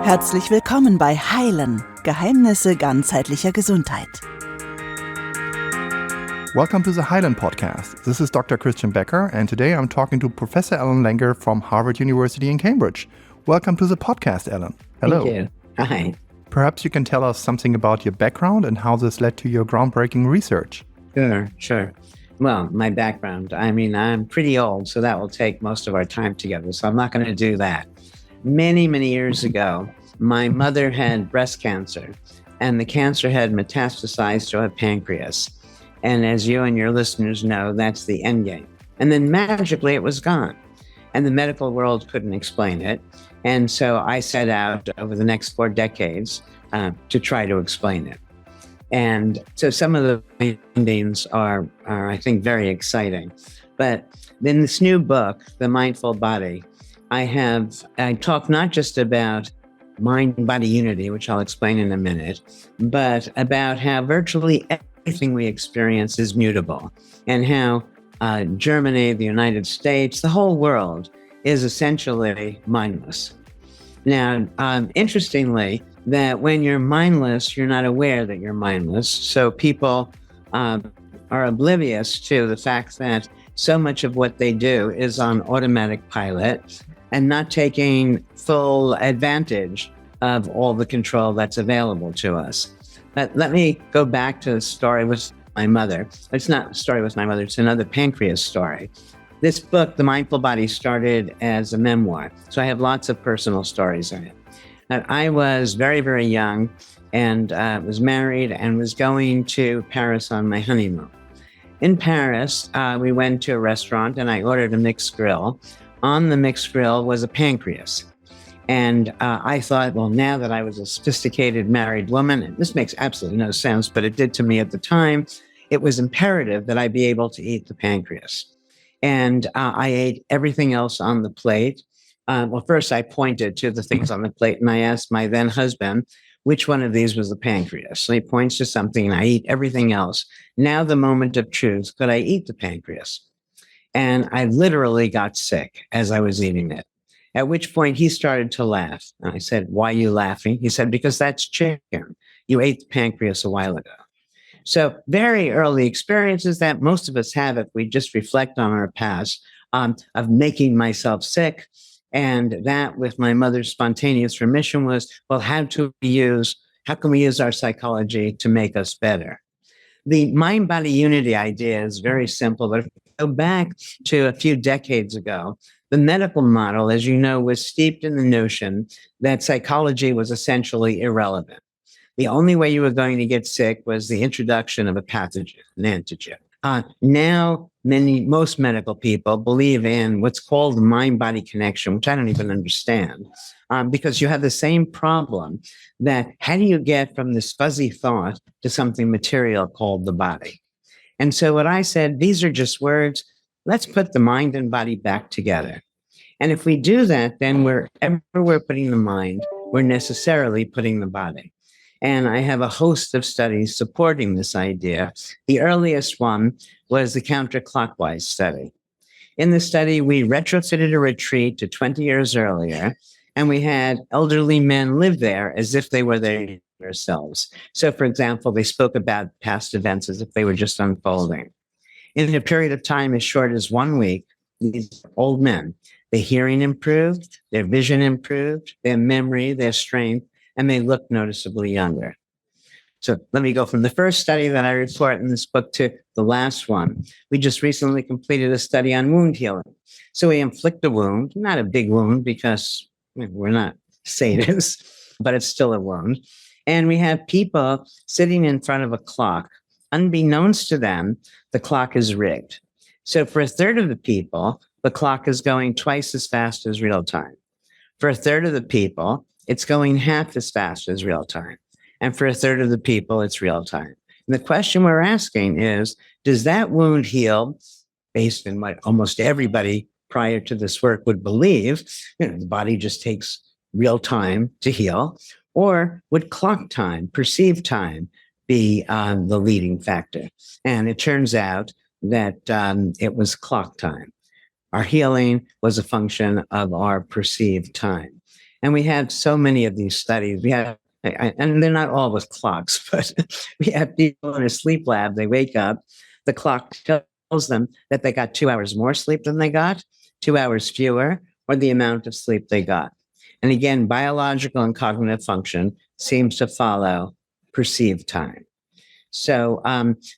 Herzlich willkommen bei Heilen, Geheimnisse ganzheitlicher Gesundheit. Welcome to the Heilen podcast. This is Dr. Christian Becker, and today I'm talking to Professor Ellen J from Harvard University in Cambridge. Welcome to the podcast, Ellen. Hello. Thank you. Hi. Perhaps you can tell us something about your background and how this led to your groundbreaking research. Sure. Well, my background, I'm pretty old, so that will take most of our time together, so I'm not going to do that. Many years ago, my mother had breast cancer, and the cancer had metastasized to her pancreas. And as you and your listeners know, that's the end game. And then magically it was gone. And the medical world couldn't explain it. And so I set out over the next 4 decades to try to explain it. And so some of the findings are, I think, very exciting. But in this new book, The Mindful Body, I talk not just about mind-body unity, which I'll explain in a minute, but about how virtually everything we experience is mutable, and how Germany, the United States, the whole world is essentially mindless. Now, interestingly, that when you're mindless, you're not aware that you're mindless. So people are oblivious to the fact that so much of what they do is on automatic pilot and not taking full advantage of all the control that's available to us. But let me go back to the story with my mother. It's not a story with my mother, it's another pancreas story. This book, The Mindful Body, started as a memoir, so I have lots of personal stories in it. I was very young and was married and was going to Paris on my honeymoon. In Paris, we went to a restaurant and I ordered a mixed grill. On the mixed grill was a pancreas. And I thought, well, now that I was a sophisticated married woman, and this makes absolutely no sense, but it did to me at the time, it was imperative that I be able to eat the pancreas. And I ate everything else on the plate. Well, first I pointed to the things on the plate and I asked my then husband, which one of these was the pancreas? So he points to something and I eat everything else. Now the moment of truth, could I eat the pancreas? And I literally got sick as I was eating it, at which point he started to laugh. And I said, why are you laughing? He said, because that's chicken. You ate the pancreas a while ago. So very early experiences that most of us have if we just reflect on our past of making myself sick. And that with my mother's spontaneous remission was, well, how can we use our psychology to make us better? The mind-body unity idea is very simple, but if we go back to a few decades ago, the medical model, as you know, was steeped in the notion that psychology was essentially irrelevant. The only way you were going to get sick was the introduction of a pathogen, an antigen. Now, most medical people believe in what's called the mind-body connection, which I don't even understand, because you have the same problem that how do you get from this fuzzy thought to something material called the body? And so what I said, these are just words. Let's put the mind and body back together. And if we do that, then wherever we're putting the mind, we're necessarily putting the body. And I have a host of studies supporting this idea. The earliest one was the counterclockwise study. In the study, we retrofitted a retreat to 20 years earlier, and we had elderly men live there as if they were there themselves. So, for example, they spoke about past events as if they were just unfolding. In a period of time as short as 1 week, these old men, their hearing improved, their vision improved, their memory, their strength, and they look noticeably younger. So let me go from the first study that I report in this book to the last one. We just recently completed a study on wound healing. So we inflict a wound, not a big wound because we're not sadists, but it's still a wound. And we have people sitting in front of a clock. Unbeknownst to them, the clock is rigged. So for a third of the people, the clock is going twice as fast as real time. For a third of the people, it's going half as fast as real time. And for a third of the people, it's real time. And the question we're asking is, does that wound heal based on what almost everybody prior to this work would believe? The body just takes real time to heal. Or would clock time, perceived time, be the leading factor? And it turns out that it was clock time. Our healing was a function of our perceived time. And we have so many of these studies. We have, and they're not all with clocks, but we have people in a sleep lab. They wake up, the clock tells them that they got 2 hours more sleep than they got, 2 hours fewer, or the amount of sleep they got. And again, biological and cognitive function seems to follow perceived time. So,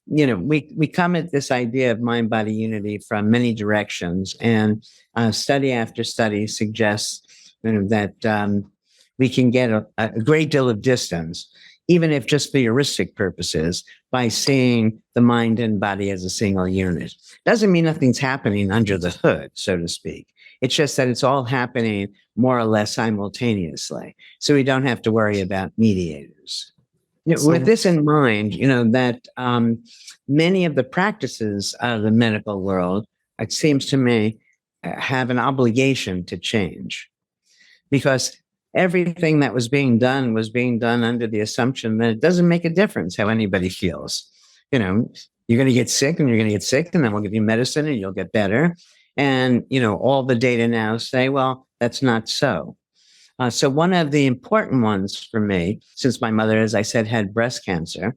we come at this idea of mind-body unity from many directions, and study after study suggests that we can get a great deal of distance, even if just for heuristic purposes, by seeing the mind and body as a single unit. Doesn't mean nothing's happening under the hood, so to speak. It's just that it's all happening more or less simultaneously. So we don't have to worry about mediators. With this in mind, that many of the practices of the medical world, it seems to me, have an obligation to change. Because everything that was being done under the assumption that it doesn't make a difference how anybody feels. You're going to get sick and you're going to get sick, and then we'll give you medicine and you'll get better. And, all the data now say, well, that's not so. So one of the important ones for me, since my mother, as I said, had breast cancer,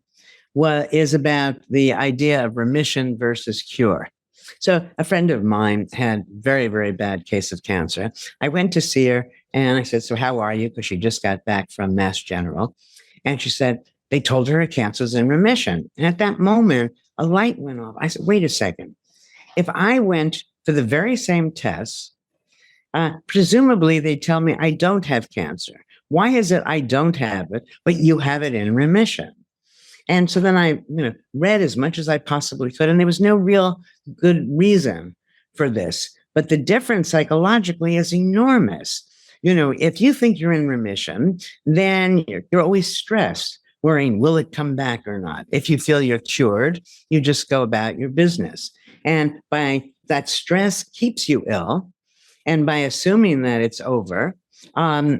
is about the idea of remission versus cure. So a friend of mine had very, very bad case of cancer. I went to see her and I said, so how are you? Because she just got back from Mass General. And she said, they told her cancer's in remission. And at that moment, a light went off. I said, wait a second. If I went for the very same tests, presumably they tell me I don't have cancer. Why is it I don't have it, but you have it in remission? And so then I read as much as I possibly could, and there was no real good reason for this. But the difference psychologically is enormous. If you think you're in remission, then you're always stressed, worrying, will it come back or not? If you feel you're cured, you just go about your business. And by that stress keeps you ill. And by assuming that it's over,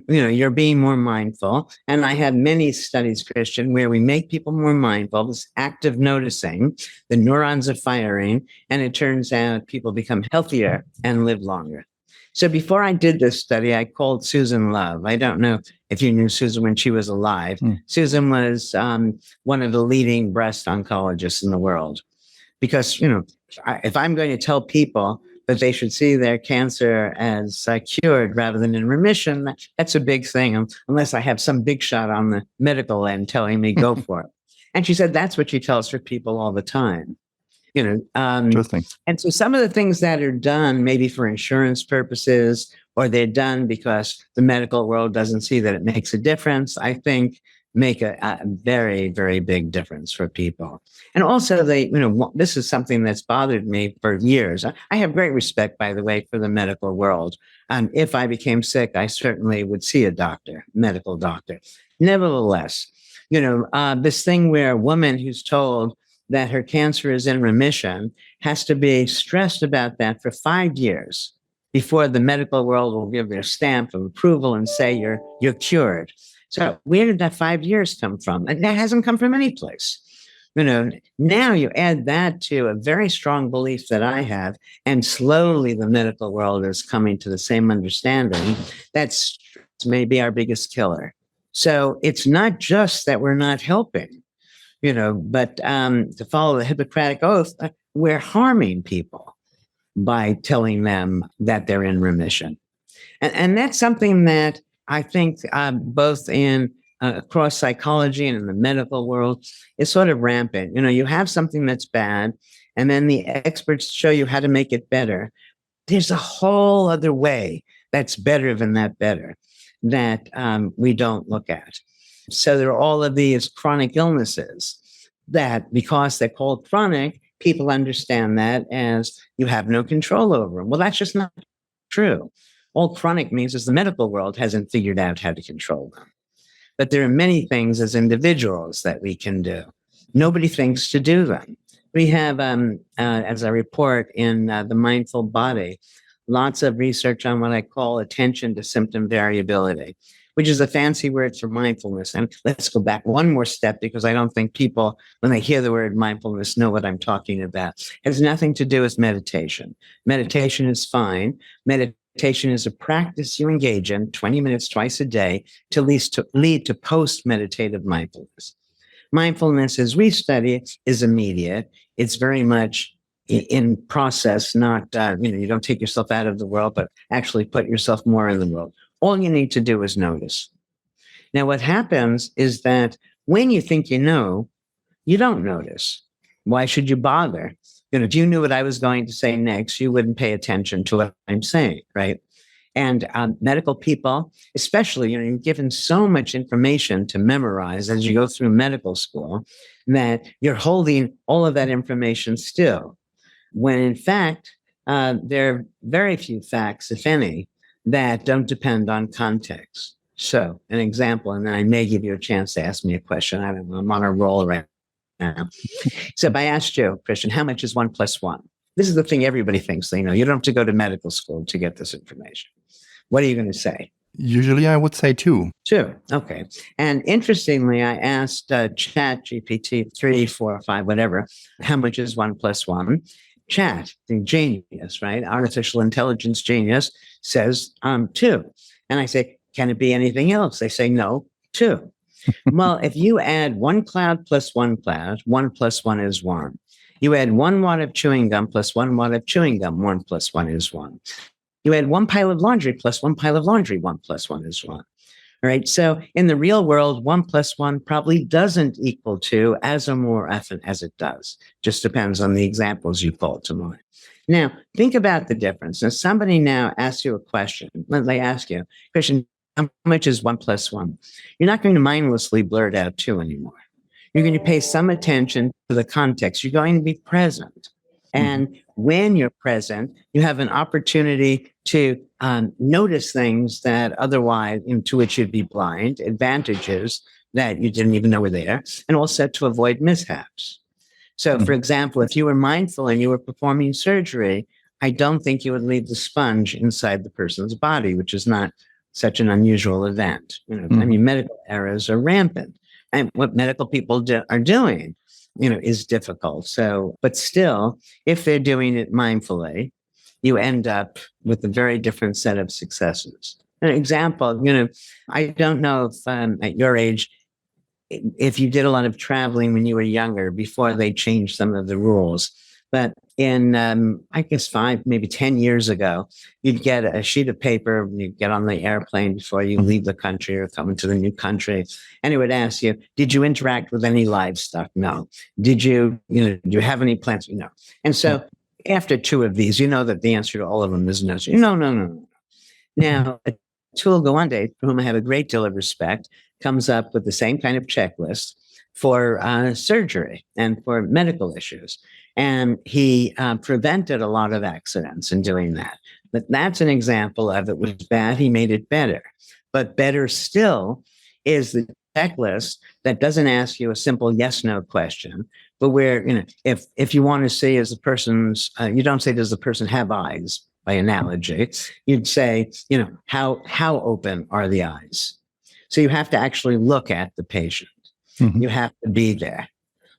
you're being more mindful. And I have many studies, Christian, where we make people more mindful, this active noticing, the neurons are firing, and it turns out people become healthier and live longer. So before I did this study, I called Susan Love. I don't know if you knew Susan when she was alive. Susan was one of the leading breast oncologists in the world. Because, if I'm going to tell people that they should see their cancer as cured rather than in remission, that's a big thing, unless I have some big shot on the medical end telling me go for it. And she said that's what she tells her people all the time. Interesting. And so some of the things that are done, maybe for insurance purposes, or they're done because the medical world doesn't see that it makes a difference, I think make a very, very big difference for people. And also this is something that's bothered me for years. I have great respect, by the way, for the medical world. If I became sick, I certainly would see a doctor, medical doctor. Nevertheless, this thing where a woman who's told that her cancer is in remission has to be stressed about that for 5 years before the medical world will give their stamp of approval and say you're cured. So where did that 5 years come from? And that hasn't come from any place. Now you add that to a very strong belief that I have, and slowly the medical world is coming to the same understanding that stress may be our biggest killer. So it's not just that we're not helping, but to follow the Hippocratic Oath, we're harming people by telling them that they're in remission. And that's something that I think both in across psychology and in the medical world is sort of rampant. You have something that's bad, and then the experts show you how to make it better. There's a whole other way that's better than that better that we don't look at. So there are all of these chronic illnesses that, because they're called chronic, people understand that as you have no control over them. Well, that's just not true. All chronic means is the medical world hasn't figured out how to control them. But there are many things as individuals that we can do. Nobody thinks to do them. We have, as I report in The Mindful Body, lots of research on what I call attention to symptom variability, which is a fancy word for mindfulness. And let's go back one more step, because I don't think people, when they hear the word mindfulness, know what I'm talking about. It has nothing to do with meditation. Meditation is fine. Meditation is a practice you engage in 20 minutes twice a day to lead to post-meditative mindfulness. Mindfulness, as we study it, is immediate. It's very much in process, not, you don't take yourself out of the world, but actually put yourself more in the world. All you need to do is notice. Now, what happens is that when you think you know, you don't notice. Why should you bother? If you knew what I was going to say next, you wouldn't pay attention to what I'm saying, right? And medical people, especially, you're given so much information to memorize as you go through medical school that you're holding all of that information still. When in fact, there are very few facts, if any, that don't depend on context. So an example, and then I may give you a chance to ask me a question. I'm on a roll right now. So if I asked you, Christian, how much is 1 + 1? This is the thing everybody thinks they know. You don't have to go to medical school to get this information. What are you going to say? Usually I would say 2. 2. Okay. And interestingly, I asked Chat GPT 3, 4, 5, whatever, how much is 1 + 1? Chat, the genius, right? Artificial intelligence genius says 2. And I say, can it be anything else? They say, no, 2. Well, if you add 1 cloud plus 1 cloud, 1 + 1 is 1. You add 1 wad of chewing gum plus 1 wad of chewing gum, 1 + 1 is 1. You add 1 pile of laundry plus 1 pile of laundry, 1 + 1 is 1. All right. So in the real world, 1 + 1 probably doesn't equal 2 as more often as it does. Just depends on the examples you pull to mind. Now, think about the difference. If somebody now asks you a question, they ask you, Christian, how much is 1 + 1? You're not going to mindlessly blurt out 2 anymore. You're going to pay some attention to the context. You're going to be present. And when you're present, you have an opportunity to notice things that otherwise, to which you'd be blind, advantages that you didn't even know were there, and also to avoid mishaps. So, for example, if you were mindful and you were performing surgery, I don't think you would leave the sponge inside the person's body, which is not such an unusual event. I mean, medical errors are rampant. And what medical people are doing, is difficult. So, but still, if they're doing it mindfully, you end up with a very different set of successes. An example, I don't know if at your age, if you did a lot of traveling when you were younger before they changed some of the rules. But in, I guess 5, maybe 10 years ago, you'd get a sheet of paper, you'd get on the airplane before you leave the country or come into the new country, and it would ask you, did you interact with any livestock? No. Did you, do you have any plants? No. And so after 2 of these, you know that the answer to all of them is no. So, no. Now, Atul Gawande, for whom I have a great deal of respect, comes up with the same kind of checklist for surgery and for medical issues. And he prevented a lot of accidents in doing that. But that's an example of it was bad. He made it better. But better still is the checklist that doesn't ask you a simple yes/no question, but where, if you want to see is the person's, you don't say, does the person have eyes by analogy? You'd say, how open are the eyes? So you have to actually look at the patient. You have to be there.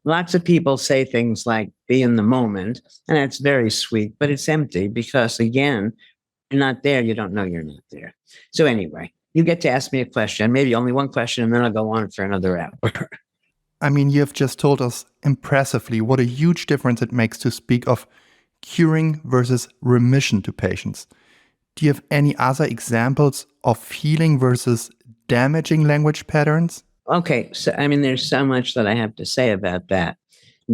Lots of people say things like, be in the moment, and that's very sweet, but it's empty because, again, you're not there, you don't know you're not there. So anyway, you get to ask me a question, maybe only one question, and then I'll go on for another hour. I mean, you have just told us impressively what a huge difference it makes to speak of curing versus remission to patients. Do you have any other examples of healing versus damaging language patterns? Okay, so there's so much that I have to say about that.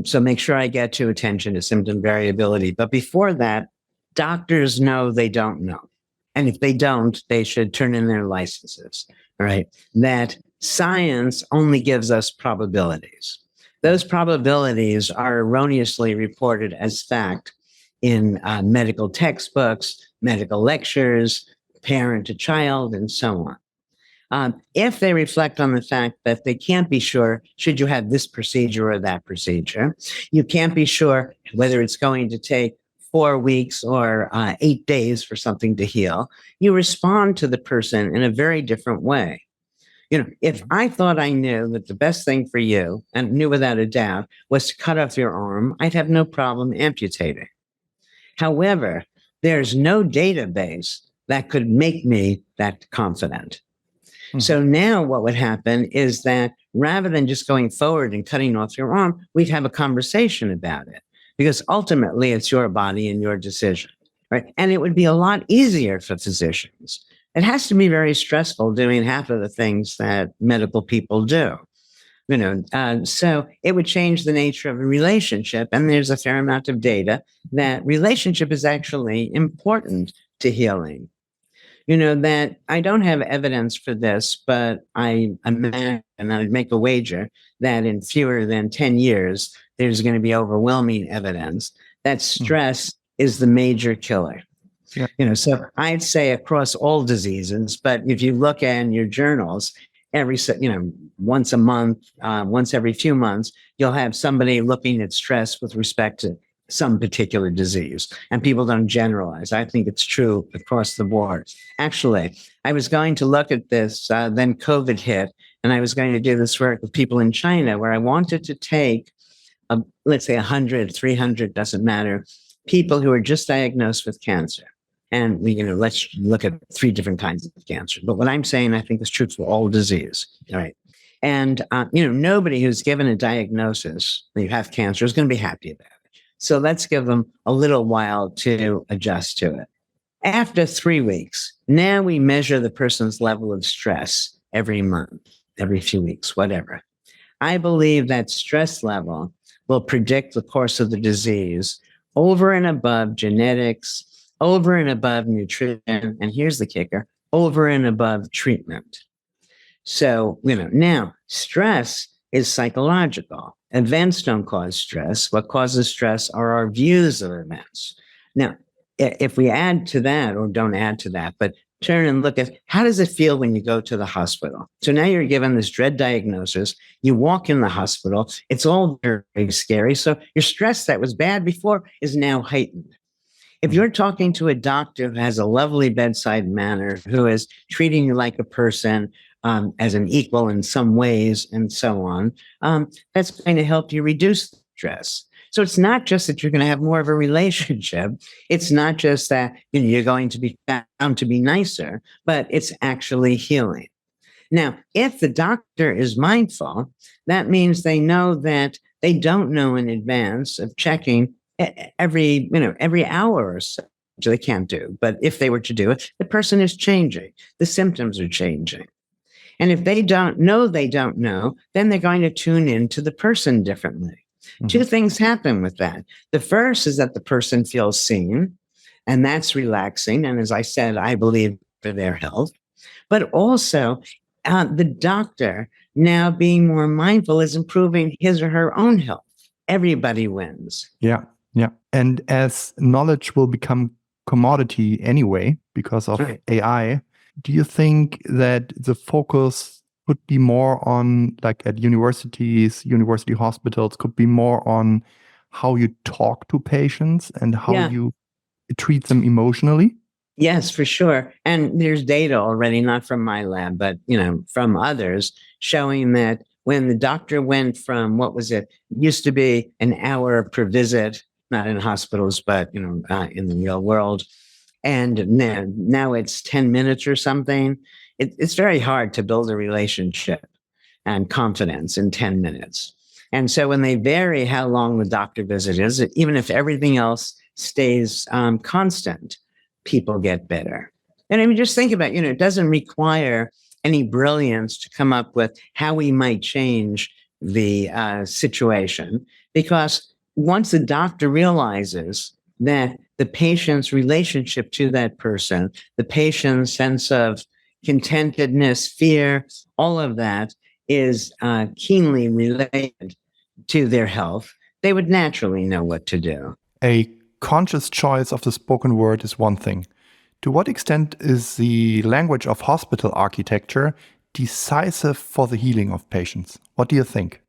So make sure I get to attention to symptom variability. But before that, doctors know they don't know. And if they don't, they should turn in their licenses, right? That science only gives us probabilities. Those probabilities are erroneously reported as fact in medical textbooks, medical lectures, parent to child, and so on. If they reflect on the fact that they can't be sure, should you have this procedure or that procedure, you can't be sure whether it's going to take 4 weeks or 8 days for something to heal, you respond to the person in a very different way. If I thought I knew that the best thing for you, and knew without a doubt, was to cut off your arm, I'd have no problem amputating. However, there's no database that could make me that confident. So now what would happen is that rather than just going forward and cutting off your arm, we'd have a conversation about it, because ultimately it's your body and your decision, right? And it would be a lot easier for physicians. It has to be very stressful doing half of the things that medical people do. So it would change the nature of a relationship. And there's a fair amount of data that relationship is actually important to healing. That I don't have evidence for this, but I imagine, and I'd make a wager, that in fewer than 10 years, there's going to be overwhelming evidence that stress is the major killer. Yeah. So I'd say across all diseases, but if you look in your journals, once a month, once every few months, you'll have somebody looking at stress with respect to some particular disease. And people don't generalize. I think it's true across the board. Actually, I was going to look at this, then COVID hit, and I was going to do this work with people in China where I wanted to take, let's say 100, 300, doesn't matter, people who are just diagnosed with cancer. And let's look at 3 different kinds of cancer. But what I'm saying, I think is true for all disease, right? And, nobody who's given a diagnosis that you have cancer is going to be happy about it. So let's give them a little while to adjust to it. After 3 weeks, now we measure the person's level of stress every month, every few weeks, whatever. I believe that stress level will predict the course of the disease over and above genetics, over and above nutrition, and here's the kicker, over and above treatment. So, now stress is psychological. Events don't cause stress. What causes stress are our views of events. Now, if we add to that, or don't add to that, but turn and look at how does it feel when you go to the hospital? So now you're given this dread diagnosis. You walk in the hospital. It's all very scary. So your stress that was bad before is now heightened. If you're talking to a doctor who has a lovely bedside manner, who is treating you like a person, as an equal in some ways, and so on, that's going to help you reduce stress. So it's not just that you're going to have more of a relationship. It's not just that you're going to be found to be nicer, but it's actually healing. Now, if the doctor is mindful, that means they know that they don't know in advance of checking every hour or so. They can't do. But if they were to do it, the person is changing. The symptoms are changing. And if they don't know, then they're going to tune into the person differently. 2 things happen with that. The first is that the person feels seen, and that's relaxing. And as I said, I believe for their health. But also, the doctor, now being more mindful, is improving his or her own health. Everybody wins. Yeah. And as knowledge will become commodity anyway because of AI, do you think that the focus could be more on, like at universities, university hospitals, could be more on how you talk to patients and how you treat them emotionally? Yes, for sure. And there's data already, not from my lab, but from others, showing that when the doctor went from used to be an hour per visit, not in hospitals, but in the real world, and now it's 10 minutes or something. It's very hard to build a relationship and confidence in 10 minutes. And so when they vary how long the doctor visit is, even if everything else stays constant, people get better. And I mean, just think about, it doesn't require any brilliance to come up with how we might change the situation, because once the doctor realizes that the patient's relationship to that person, the patient's sense of contentedness, fear, all of that is keenly related to their health, they would naturally know what to do. A conscious choice of the spoken word is one thing. To what extent is the language of hospital architecture decisive for the healing of patients? What do you think?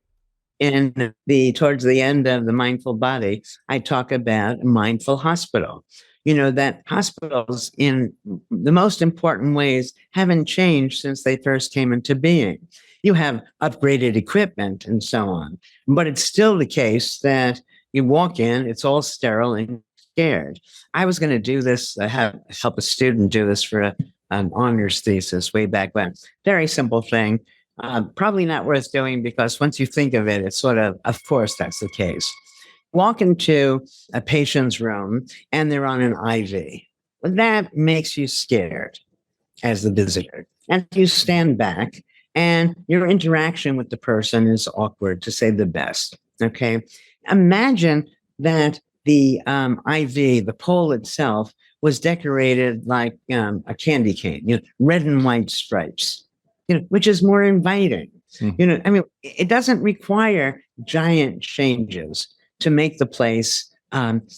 Towards the end of the Mindful Body, I talk about a mindful hospital. that hospitals in the most important ways haven't changed since they first came into being. You have upgraded equipment and so on, but it's still the case that you walk in, it's all sterile and scared. I was going to do this, help a student do this for an honors thesis way back when. Very simple thing. Probably not worth doing because once you think of it, it's sort of course, that's the case. Walk into a patient's room and they're on an IV. That makes you scared as the visitor. And you stand back and your interaction with the person is awkward, to say the best. Okay. Imagine that the IV, the pole itself, was decorated like a candy cane, red and white stripes, which is more inviting. It doesn't require giant changes to make the place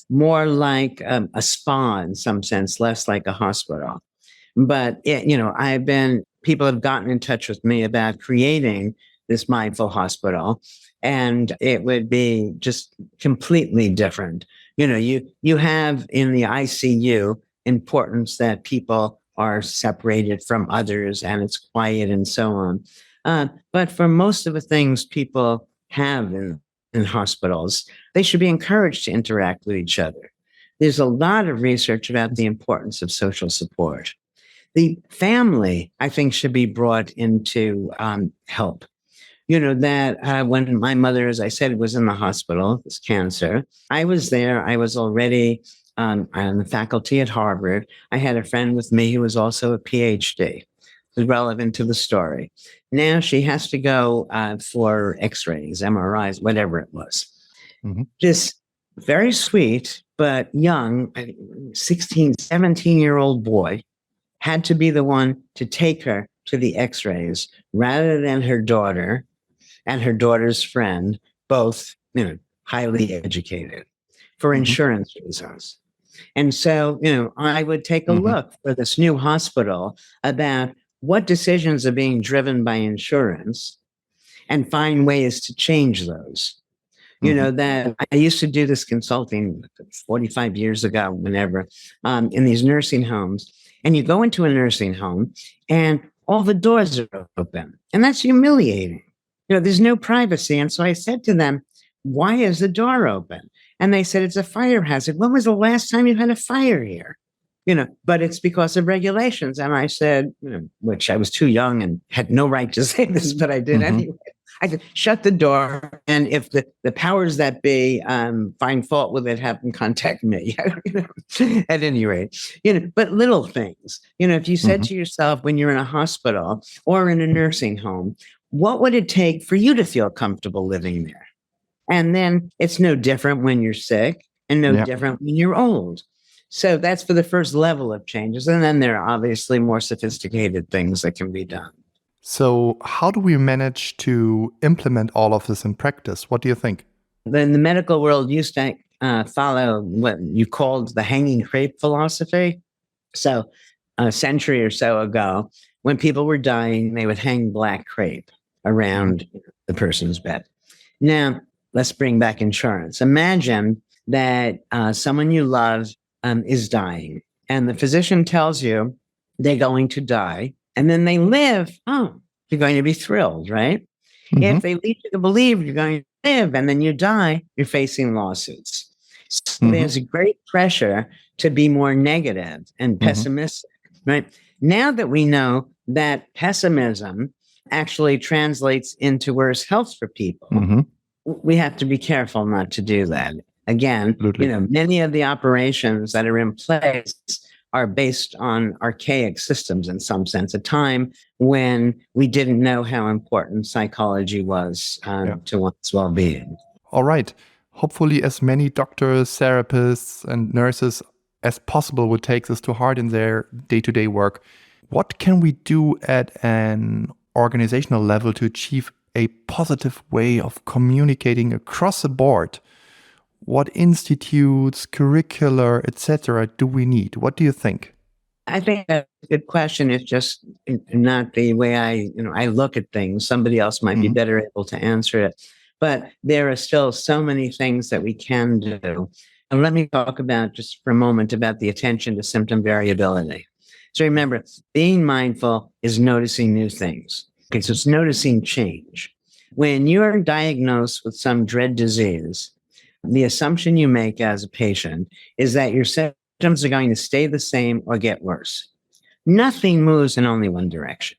more like a spa in some sense, less like a hospital. But, people have gotten in touch with me about creating this mindful hospital, and it would be just completely different. You have in the ICU importance that people are separated from others and it's quiet and so on. But for most of the things people have in hospitals, they should be encouraged to interact with each other. There's a lot of research about the importance of social support. The family, I think, should be brought into help. That when my mother, as I said, was in the hospital, with cancer, I was there. I was already on the faculty at Harvard. I had a friend with me who was also a PhD. It was relevant to the story. Now she has to go for x-rays, MRIs, whatever it was. Mm-hmm. This very sweet but young 16, 17-year-old boy had to be the one to take her to the x-rays rather than her daughter and her daughter's friend, both highly educated, for insurance reasons. And so, I would take a look for this new hospital about what decisions are being driven by insurance and find ways to change those. That I used to do this consulting 45 years ago, whenever, in these nursing homes. And you go into a nursing home and all the doors are open. And that's humiliating. There's no privacy. And so I said to them, why is the door open? And they said, it's a fire hazard. When was the last time you had a fire here? But it's because of regulations. And I said, which I was too young and had no right to say this, but I did anyway. I said, shut the door. And if the powers that be find fault with it, have them contact me. At any rate, but little things, if you said to yourself when you're in a hospital or in a nursing home, what would it take for you to feel comfortable living there? And then it's no different when you're sick and no different when you're old. So that's for the first level of changes. And then there are obviously more sophisticated things that can be done. So how do we manage to implement all of this in practice? What do you think? The medical world used to follow what you called the hanging crepe philosophy. So a century or so ago, when people were dying, they would hang black crepe around the person's bed. Now, let's bring back insurance. Imagine that someone you love is dying, and the physician tells you they're going to die, and then they live. Oh, you're going to be thrilled, right? If they lead you to believe you're going to live and then you die, you're facing lawsuits. So there's a great pressure to be more negative and pessimistic, right? Now that we know that pessimism actually translates into worse health for people, we have to be careful not to do that. Again, many of the operations that are in place are based on archaic systems in some sense, a time when we didn't know how important psychology was to one's well-being. All right. Hopefully as many doctors, therapists, and nurses as possible would take this to heart in their day-to-day work. What can we do at an organizational level to achieve a positive way of communicating across the board? What institutes, curricular, etc. do we need? What do you think? I think that's a good question. It's just not the way I look at things. Somebody else might be better able to answer it. But there are still so many things that we can do. And let me talk about just for a moment about the attention to symptom variability. So remember, being mindful is noticing new things. Okay, so it's noticing change. When you're diagnosed with some dread disease, the assumption you make as a patient is that your symptoms are going to stay the same or get worse. Nothing moves in only one direction.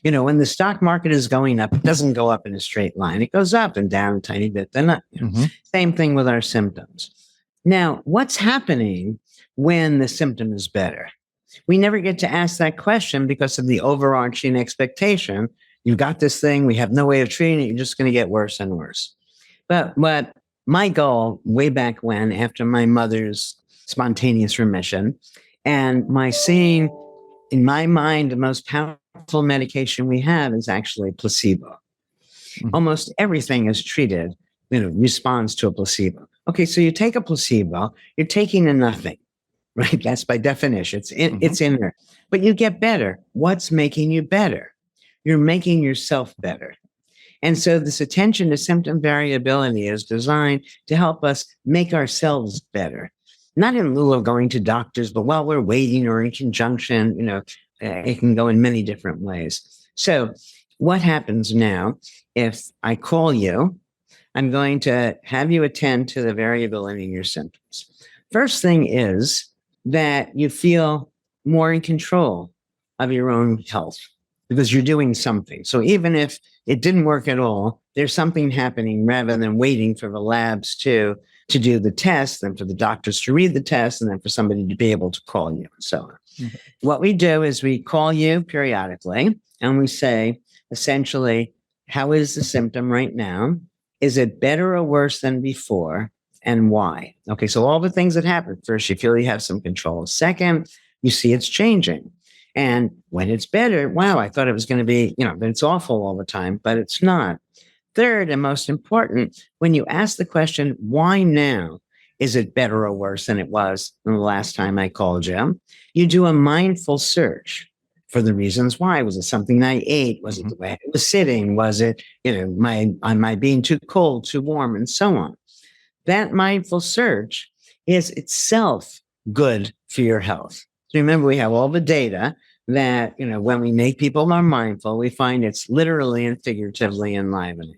When the stock market is going up, it doesn't go up in a straight line. It goes up and down a tiny bit. Then Same thing with our symptoms. Now, what's happening when the symptom is better? We never get to ask that question because of the overarching expectation. You've got this thing, we have no way of treating it, you're just going to get worse and worse. But my goal way back when, after my mother's spontaneous remission, and my seeing, in my mind, the most powerful medication we have is actually placebo. Almost everything is treated, responds to a placebo. Okay, so you take a placebo, you're taking a nothing, right? That's by definition. It's in there. But you get better. What's making you better? You're making yourself better. And so this attention to symptom variability is designed to help us make ourselves better. Not in lieu of going to doctors, but while we're waiting or in conjunction, it can go in many different ways. So what happens now if I call you? I'm going to have you attend to the variability in your symptoms. First thing is that you feel more in control of your own health because you're doing something. So even if it didn't work at all, there's something happening rather than waiting for the labs to do the test, then for the doctors to read the test, and then for somebody to be able to call you and so on. What we do is we call you periodically and we say, essentially, how is the symptom right now? Is it better or worse than before? And why? Okay, so all the things that happen. First, you feel you have some control. Second, you see it's changing. And when it's better, wow, I thought it was going to be, that it's awful all the time, but it's not. Third, and most important, when you ask the question, why now? Is it better or worse than it was the last time I called you? You do a mindful search for the reasons why. Was it something I ate? Was it the way I was sitting? Was it, am I being too cold, too warm, and so on? That mindful search is itself good for your health. So remember, we have all the data that, when we make people more mindful, we find it's literally and figuratively enlivening.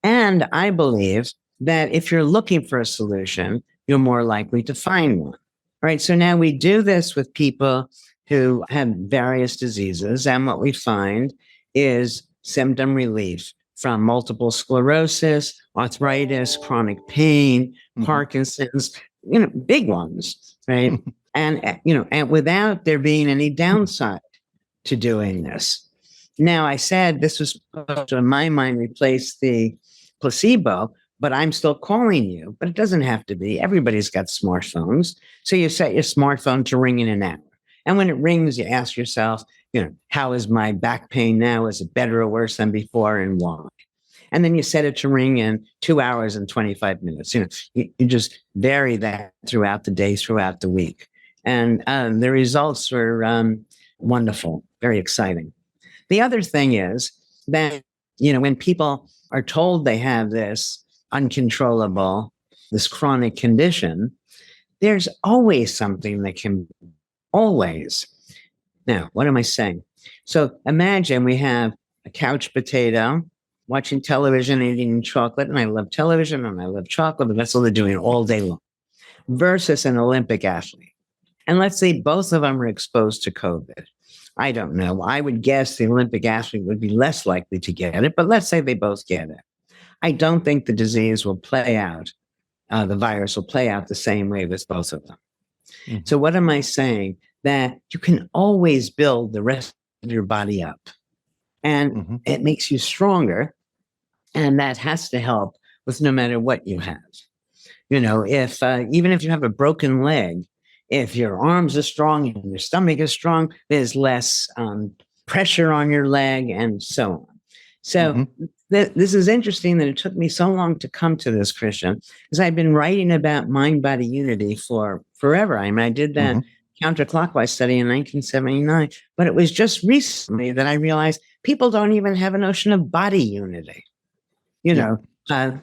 And I believe that if you're looking for a solution, you're more likely to find one. All right. So now we do this with people who have various diseases. And what we find is symptom relief from multiple sclerosis, arthritis, chronic pain, Parkinson's, big ones, right? and without there being any downside to doing this. Now, I said this was supposed to, in my mind, replace the placebo, but I'm still calling you, but it doesn't have to be. Everybody's got smartphones. So you set your smartphone to ring in an hour. And when it rings, you ask yourself, how is my back pain now? Is it better or worse than before, and why? And then you set it to ring in 2 hours and 25 minutes. You just vary that throughout the day, throughout the week. And the results were wonderful, very exciting. The other thing is that, when people are told they have this uncontrollable, this chronic condition, there's always something that can always. Now, what am I saying? So imagine we have a couch potato watching television, eating chocolate, and I love television and I love chocolate, but that's all they're doing all day long, versus an Olympic athlete. And let's say both of them are exposed to COVID. I don't know. I would guess the Olympic athlete would be less likely to get it, but let's say they both get it. I don't think the disease will play out, the virus will play out the same way with both of them. So what am I saying? That you can always build the rest of your body up. And it makes you stronger. And that has to help with no matter what you have. If even if you have a broken leg, if your arms are strong and your stomach is strong, there's less pressure on your leg and so on. So this is interesting that it took me so long to come to this, Christian, because I've been writing about mind-body unity for forever. I mean, I did that counterclockwise study in 1979, but it was just recently that I realized people don't even have a notion of body unity.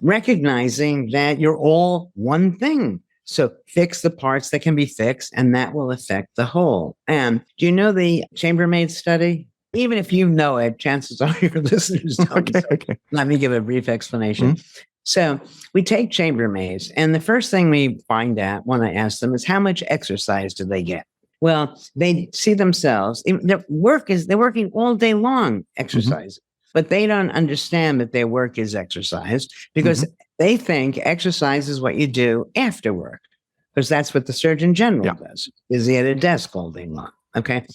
Recognizing that you're all one thing. So fix the parts that can be fixed, and that will affect the whole. And do you know the chambermaid study? Even if you know it, chances are your listeners don't. Okay. Let me give a brief explanation. So we take chambermaids, and the first thing we find out when I ask them is how much exercise do they get? Well, they see themselves, they're working all day long exercising, but they don't understand that their work is exercise because they think exercise is what you do after work, because that's what the Surgeon General does, is he at a desk all day long. Okay.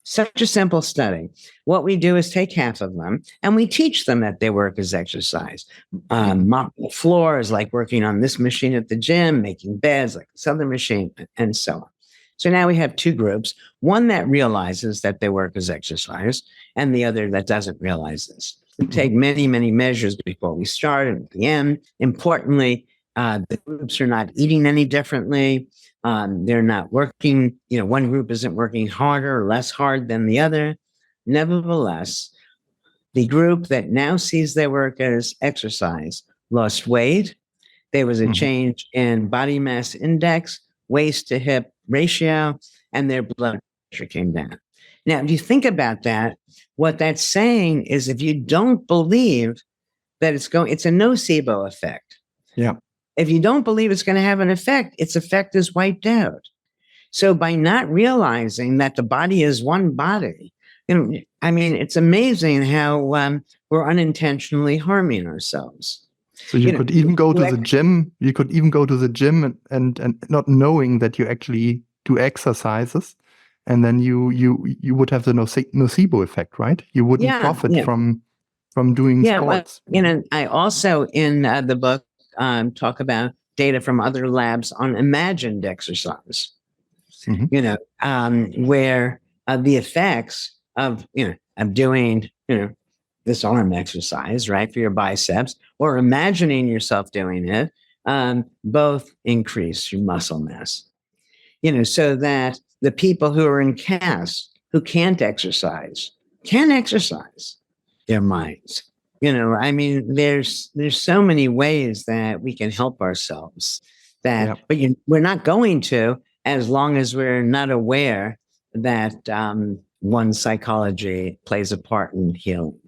Such a simple study. What we do is take half of them and we teach them that their work is exercise. Mopping the floor is like working on this machine at the gym, making beds like this other machine, and so on. So now we have two groups, one that realizes that their work is exercise and the other that doesn't realize this. We take many, many measures before we start and at the end. Importantly, the groups are not eating any differently. They're not working, one group isn't working harder or less hard than the other. Nevertheless, the group that now sees their work as exercise lost weight. There was a change in body mass index, waist to hip ratio, and their blood pressure came down. Now, if you think about that, what that's saying is if you don't believe that it's a nocebo effect. Yeah. If you don't believe it's going to have an effect, its effect is wiped out. So by not realizing that the body is one body, it's amazing how we're unintentionally harming ourselves. So you could even go to the gym. You could even go to the gym and not knowing that you actually do exercises, and then you would have the nocebo effect, right? You wouldn't profit from doing sports. Well, I also in the book talk about data from other labs on imagined exercise. Where the effects of doing this arm exercise, right, for your biceps, or imagining yourself doing it, both increase your muscle mass. So that the people who are in cast, who can't exercise, can exercise their minds. There's so many ways that we can help ourselves but we're not going to, as long as we're not aware that one's psychology plays a part in healing.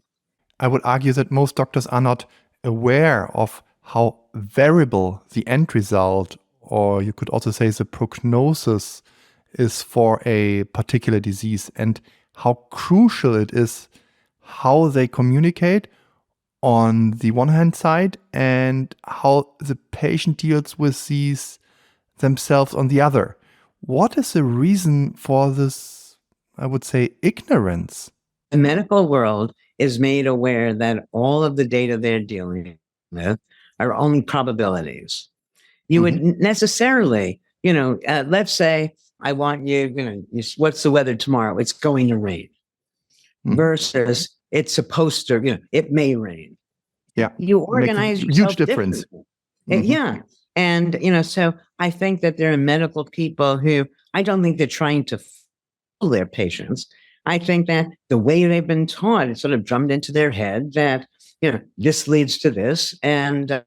I would argue that most doctors are not aware of how variable the end result, or you could also say the prognosis, is for a particular disease, and how crucial it is how they communicate on the one hand side and how the patient deals with these themselves on the other. What is the reason for this, I would say, ignorance? The medical world is made aware that all of the data they're dealing with are only probabilities. You would necessarily, let's say I want you, what's the weather tomorrow? It's going to rain. Versus it's supposed to, it may rain. Yeah. You organize yourself huge difference. Yeah. And, so I think that there are medical people who, I don't think they're trying to fool their patients. I think that the way they've been taught, it's sort of drummed into their head that, this leads to this, and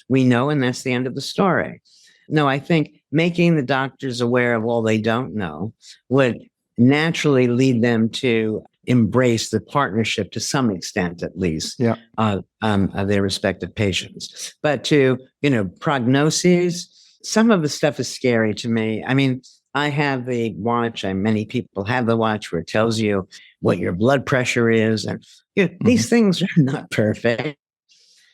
we know, and that's the end of the story. No, I think making the doctors aware of all they don't know would naturally lead them to embrace the partnership to some extent, at least, of their respective patients. But to, prognoses, some of the stuff is scary to me. I have the watch, and many people have the watch where it tells you what your blood pressure is. And these things are not perfect.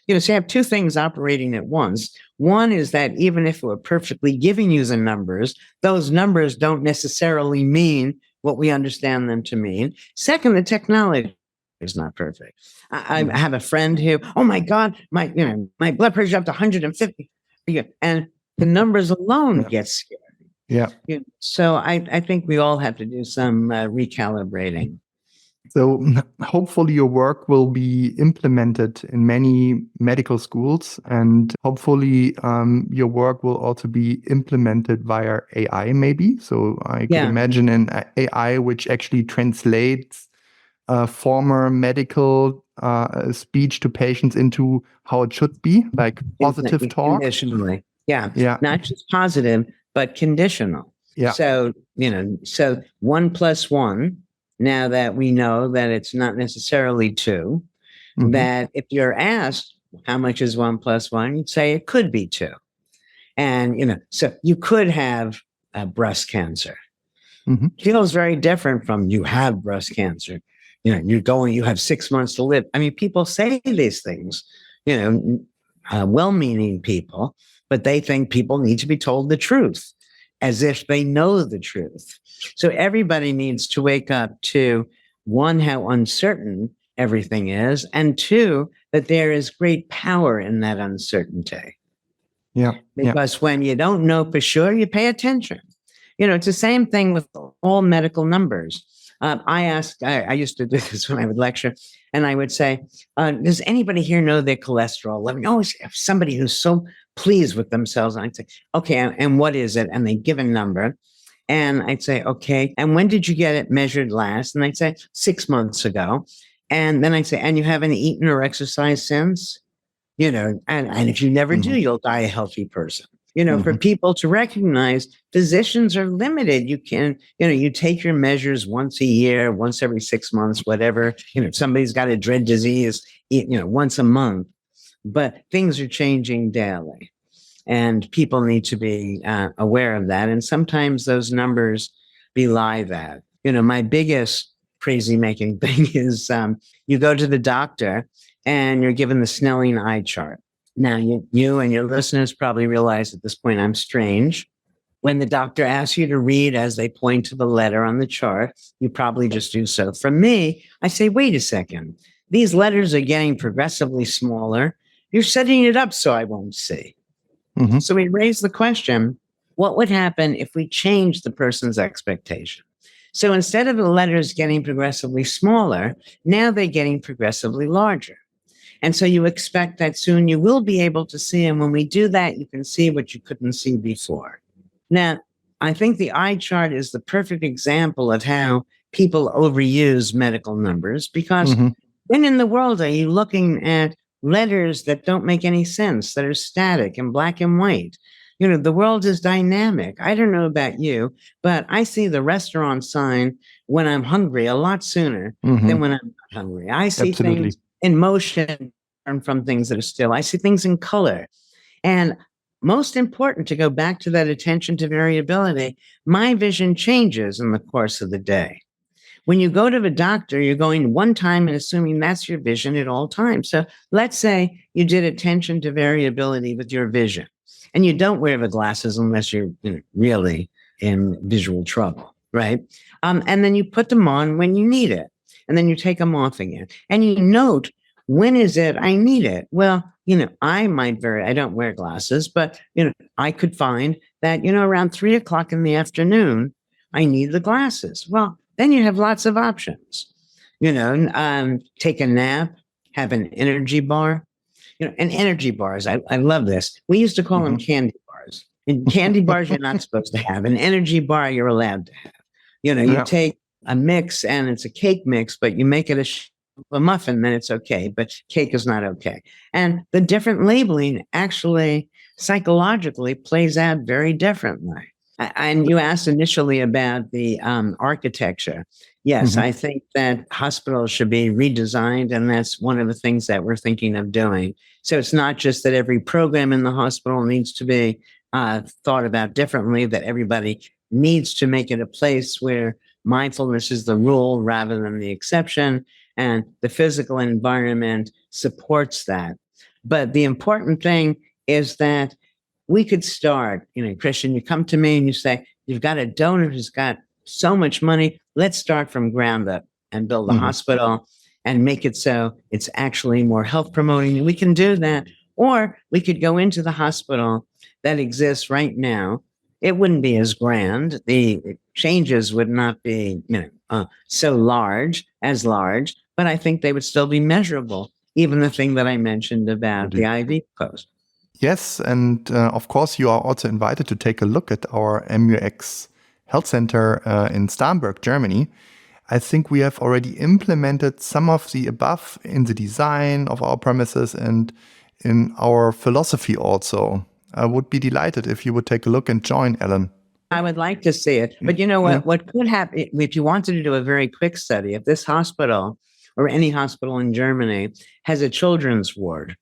So you have two things operating at once. One is that even if we're perfectly giving you the numbers, those numbers don't necessarily mean what we understand them to mean. Second, the technology is not perfect. I have a friend who, oh my God, my blood pressure is up to 150. And the numbers alone get scary. Yeah. So I think we all have to do some recalibrating. So hopefully your work will be implemented in many medical schools, and hopefully your work will also be implemented via AI maybe. So I could imagine an AI which actually translates former medical speech to patients into how it should be, like positive talk. Conditionally. Yeah. Yeah. Not just positive, but conditional. Yeah. So, so 1 plus 1, now that we know that it's not necessarily 2, that if you're asked how much is 1 plus 1, you'd say it could be 2. And, so you could have breast cancer. Feels very different from you have breast cancer. You have 6 months to live. I mean, people say these things, well-meaning people, but they think people need to be told the truth as if they know the truth. So everybody needs to wake up to, 1, how uncertain everything is, and 2, that there is great power in that uncertainty. Yeah. Because when you don't know for sure, you pay attention. It's the same thing with all medical numbers. I used to do this when I would lecture, and I would say, does anybody here know their cholesterol? Let me know somebody who's so pleased with themselves. And I'd say, okay, and what is it? And they give a number. And I'd say, okay, and when did you get it measured last? And they'd say, 6 months ago. And then I'd say, and you haven't eaten or exercised since? And if you never do, you'll die a healthy person. For people to recognize physicians are limited. You can, you take your measures once a year, once every 6 months, whatever. If somebody's got a dread disease, once a month. But things are changing daily. And people need to be aware of that. And sometimes those numbers belie that. My biggest crazy-making thing is you go to the doctor and you're given the Snelling eye chart. Now, you and your listeners probably realize at this point I'm strange. When the doctor asks you to read as they point to the letter on the chart, you probably just do so. For me, I say, wait a second. These letters are getting progressively smaller. You're setting it up so I won't see. So we raise the question, what would happen if we changed the person's expectation? So instead of the letters getting progressively smaller, now they're getting progressively larger. And so you expect that soon you will be able to see. And when we do that, you can see what you couldn't see before. Now, I think the eye chart is the perfect example of how people overuse medical numbers, because when in the world are you looking at letters that don't make any sense, that are static and black and white? The world is dynamic. I don't know about you, but I see the restaurant sign when I'm hungry a lot sooner than when I'm not hungry. I see things in motion and from things that are still. I see things in color. And most important, to go back to that attention to variability, my vision changes in the course of the day. When you go to the doctor, you're going one time and assuming that's your vision at all times. So let's say you did attention to variability with your vision, and you don't wear the glasses unless you're really in visual trouble, right? And then you put them on when you need it, and then you take them off again. And you note, when is it I need it? Well, I don't wear glasses, but, I could find that, around 3 o'clock in the afternoon, I need the glasses. Well, then you have lots of options, take a nap, have an energy bar, and energy bars. I love this. We used to call them candy bars. And candy bars you're not supposed to have. An energy bar you're allowed to have. You take a mix and it's a cake mix, but you make it a muffin, then it's okay. But cake is not okay. And the different labeling actually psychologically plays out very differently. And you asked initially about the architecture. Yes, I think that hospitals should be redesigned, and that's one of the things that we're thinking of doing. So it's not just that every program in the hospital needs to be thought about differently, that everybody needs to make it a place where mindfulness is the rule rather than the exception, and the physical environment supports that. But the important thing is that we could start, Christian, you come to me and you say, you've got a donor who's got so much money. Let's start from ground up and build a hospital and make it so it's actually more health promoting. And we can do that. Or we could go into the hospital that exists right now. It wouldn't be as grand. The changes would not be, so large, but I think they would still be measurable. Even the thing that I mentioned about the IV post. Yes, and of course, you are also invited to take a look at our MUX Health Center in Starnberg, Germany. I think we have already implemented some of the above in the design of our premises and in our philosophy also. I would be delighted if you would take a look and join, Ellen. I would like to see it. But you know what? What could happen if you wanted to do a very quick study, if this hospital or any hospital in Germany has a children's ward.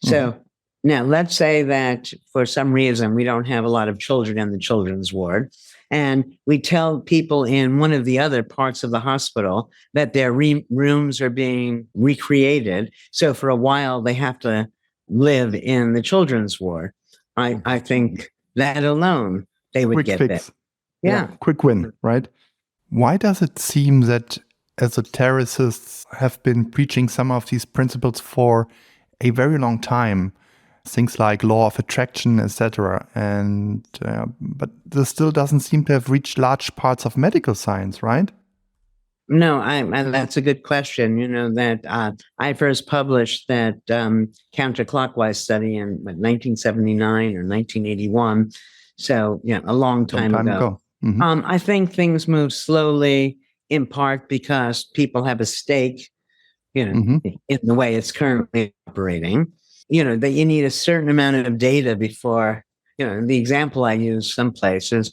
So now let's say that for some reason we don't have a lot of children in the children's ward, and we tell people in one of the other parts of the hospital that their rooms are being recreated. So for a while they have to live in the children's ward. I think that alone they would Quick get fix. that. Yeah. Quick win, right? Why does it seem that esotericists have been preaching some of these principles for a very long time? Things like law of attraction, etc. But this still doesn't seem to have reached large parts of medical science, right? No, that's a good question. You know, that I first published that counterclockwise study in 1979 or 1981. So, a long time ago. Mm-hmm. I think things move slowly, in part because people have a stake, in the way it's currently operating. That you need a certain amount of data before, the example I use some places,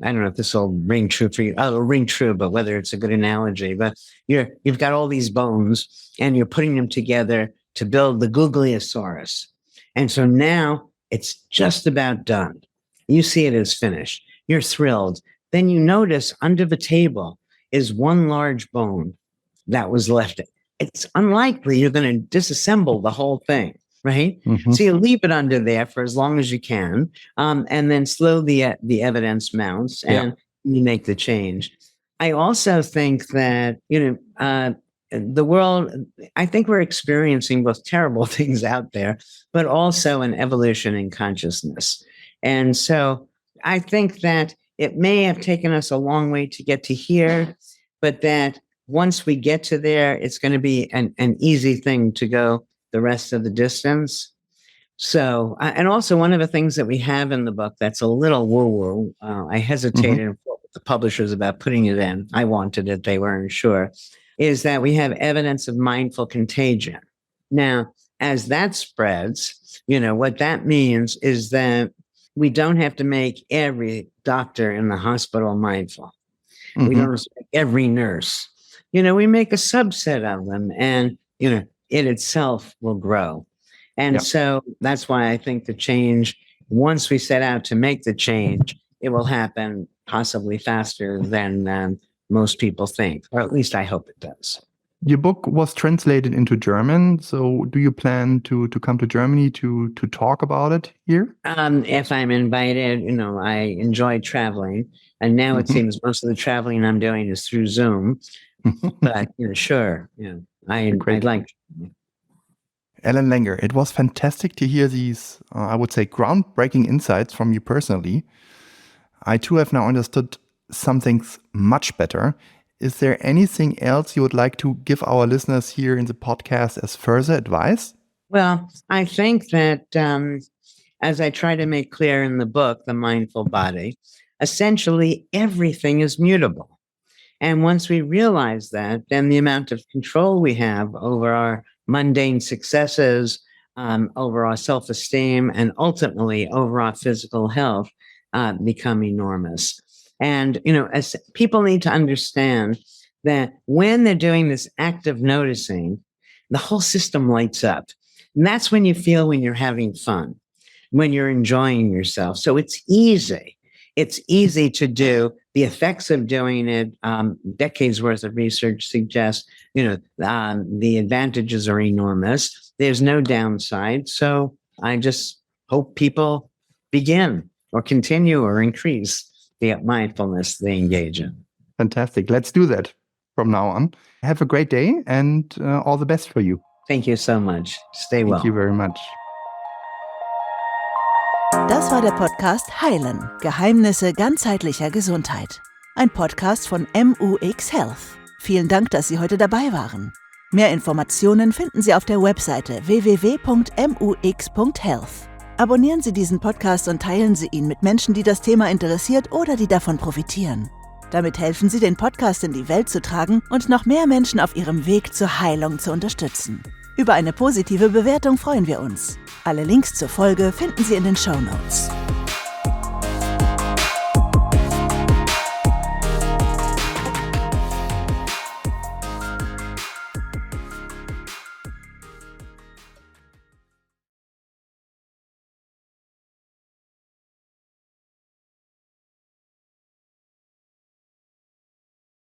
I don't know if this will ring true for you. Oh, it'll ring true, but whether it's a good analogy, but you've got all these bones and you're putting them together to build the Googleosaurus. And so now it's just about done. You see it as finished. You're thrilled. Then you notice under the table is one large bone that was left. It's unlikely you're going to disassemble the whole thing. Right? Mm-hmm. So you leave it under there for as long as you can, and then slowly the evidence mounts and you make the change. I also think that, the world, I think we're experiencing both terrible things out there, but also an evolution in consciousness. And so I think that it may have taken us a long way to get to here, but that once we get to there, it's going to be an easy thing to go the rest of the distance. So, and also one of the things that we have in the book that's a little woo-woo, I hesitated with the publishers about putting it in. I wanted it, they weren't sure, is that we have evidence of mindful contagion. Now, as that spreads, what that means is that we don't have to make every doctor in the hospital mindful. We don't make every nurse. We make a subset of them, and, it itself will grow. And so that's why I think the change, once we set out to make the change, it will happen possibly faster than most people think, or at least I hope it does. Your book was translated into German. So do you plan to come to Germany to talk about it here? If I'm invited, I enjoy traveling. And now it seems most of the traveling I'm doing is through Zoom. But sure, I'd like. Ellen Langer, it was fantastic to hear these, I would say, groundbreaking insights from you personally. I too have now understood some things much better. Is there anything else you would like to give our listeners here in the podcast as further advice? Well, I think that as I try to make clear in the book, The Mindful Body, essentially everything is mutable. And once we realize that, then the amount of control we have over our mundane successes, over our self-esteem, and ultimately over our physical health become enormous. And, as people need to understand that when they're doing this active noticing, the whole system lights up. And that's when you feel when you're having fun, when you're enjoying yourself. So it's easy. It's easy to do. The effects of doing it, decades worth of research suggests, the advantages are enormous. There's no downside. So I just hope people begin or continue or increase the mindfulness they engage in. Fantastic. Let's do that from now on. Have a great day and all the best for you. Thank you so much. Stay well. Thank you very much. Das war der Podcast Heilen, Geheimnisse ganzheitlicher Gesundheit. Ein Podcast von MUX Health. Vielen Dank, dass Sie heute dabei waren. Mehr Informationen finden Sie auf der Webseite www.mux.health. Abonnieren Sie diesen Podcast und teilen Sie ihn mit Menschen, die das Thema interessiert oder die davon profitieren. Damit helfen Sie, den Podcast in die Welt zu tragen und noch mehr Menschen auf ihrem Weg zur Heilung zu unterstützen. Über eine positive Bewertung freuen wir uns. Alle Links zur Folge finden Sie in den Shownotes.